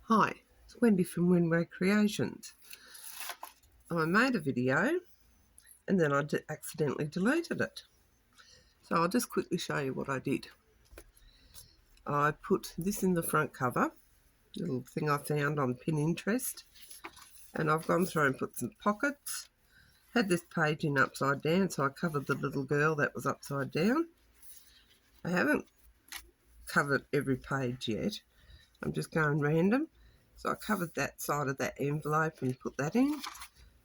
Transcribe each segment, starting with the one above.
Hi, it's Wendy from Windway Creations. I made a video and then I accidentally deleted it. So I'll just quickly show you what I did. I put this in the front cover, a little thing I found on Pinterest, and I've gone through and put some pockets. Had this page in upside down, so I covered the little girl that was upside down. I haven't covered every page yet. I'm just going random. So I covered that side of that envelope and put that in.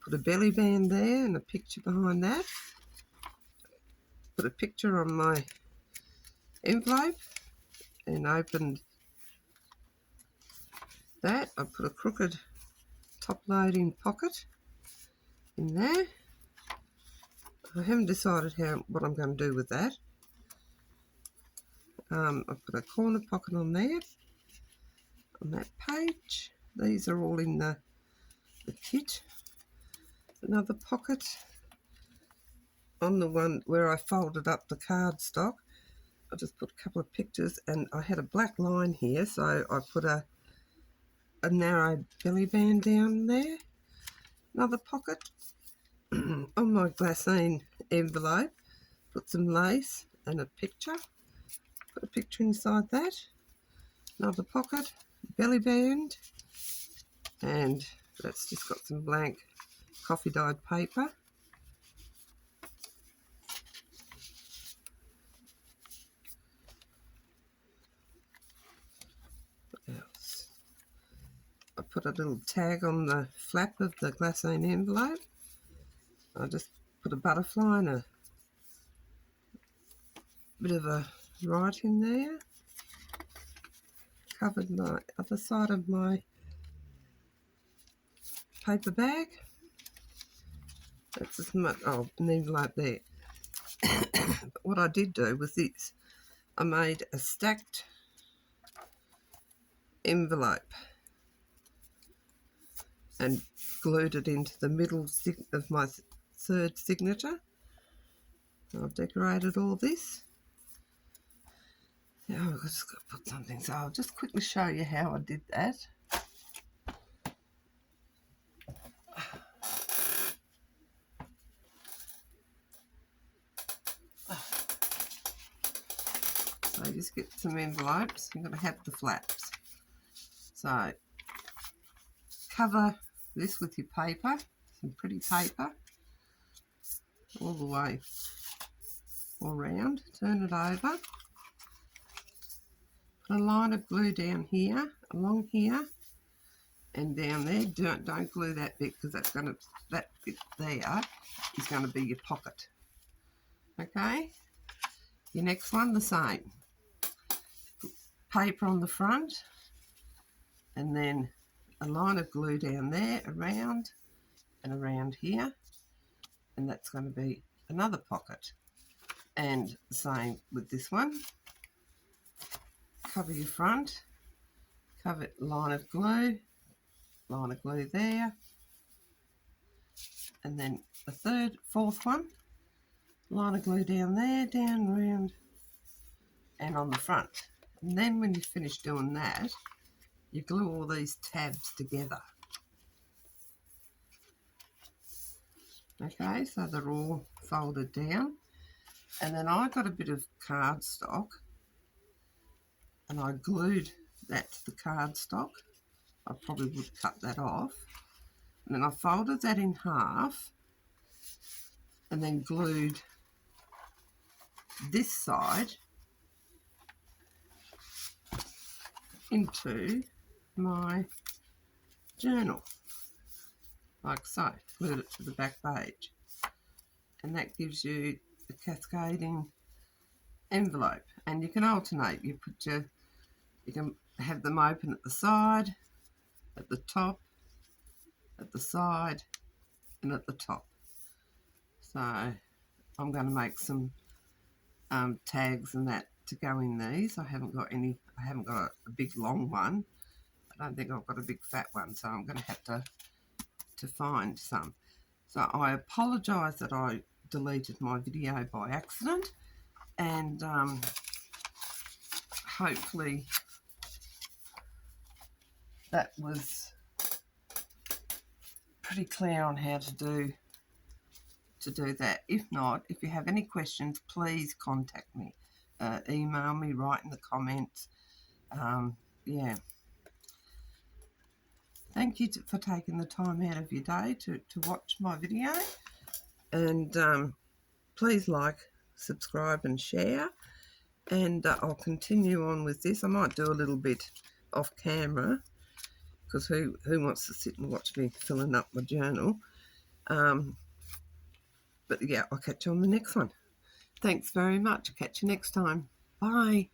Put a belly band there and a picture behind that. Put a picture on my envelope and opened that. I put a crooked top loading pocket in there. I haven't decided what I'm going to do with that. I put a corner pocket on there, on that page. These are all in the kit. Another pocket on the one where I folded up the cardstock. I just put a couple of pictures, and I had a black line here, so I put a narrow belly band down there. Another pocket on my glassine envelope, put some lace and a picture. Put a picture inside that. Another pocket, belly band, and that's just got some blank coffee dyed paper. What else? I put a little tag on the flap of the glassine envelope. I just put a butterfly and a bit of a writing there. Covered my other side of my paper bag. That's as much, an envelope there. But what I did do was this. I made a stacked envelope and glued it into the middle of my third signature. I've decorated all this. Now I've just got to put something, so I'll just quickly show you how I did that. So you just get some envelopes. You're going to have the flaps. So cover this with your paper, some pretty paper, all the way all round. Turn it over. Put a line of glue down here, along here, and down there. Don't glue that bit, because that bit there is going to be your pocket. Okay. Your next one the same. Put paper on the front, and then a line of glue down there, around and around here, and that's going to be another pocket. And the same with this one. Cover your front, cover it, line of glue there, and then a fourth one, line of glue down there, down, around, and on the front. And then when you finish doing that, you glue all these tabs together. Okay, so they're all folded down. And then I got a bit of cardstock and I glued that to the cardstock. I probably would cut that off. And then I folded that in half and then glued this side into my journal, like so. Glued it to the back page. And that gives you a cascading envelope. And you can alternate. You can have them open at the side, at the top, at the side, and at the top. So I'm going to make some tags and that to go in these. I haven't got a big long one. I don't think I've got a big fat one, so I'm going to have to find some. So I apologise that I deleted my video by accident, and hopefully that was pretty clear on how to do that. If not, if you have any questions, please contact me. Email me, write in the comments. Yeah. Thank you for taking the time out of your day to watch my video. And please like, subscribe and share. And I'll continue on with this. I might do a little bit off camera, because who wants to sit and watch me filling up my journal? But yeah, I'll catch you on the next one. Thanks very much. Catch you next time. Bye.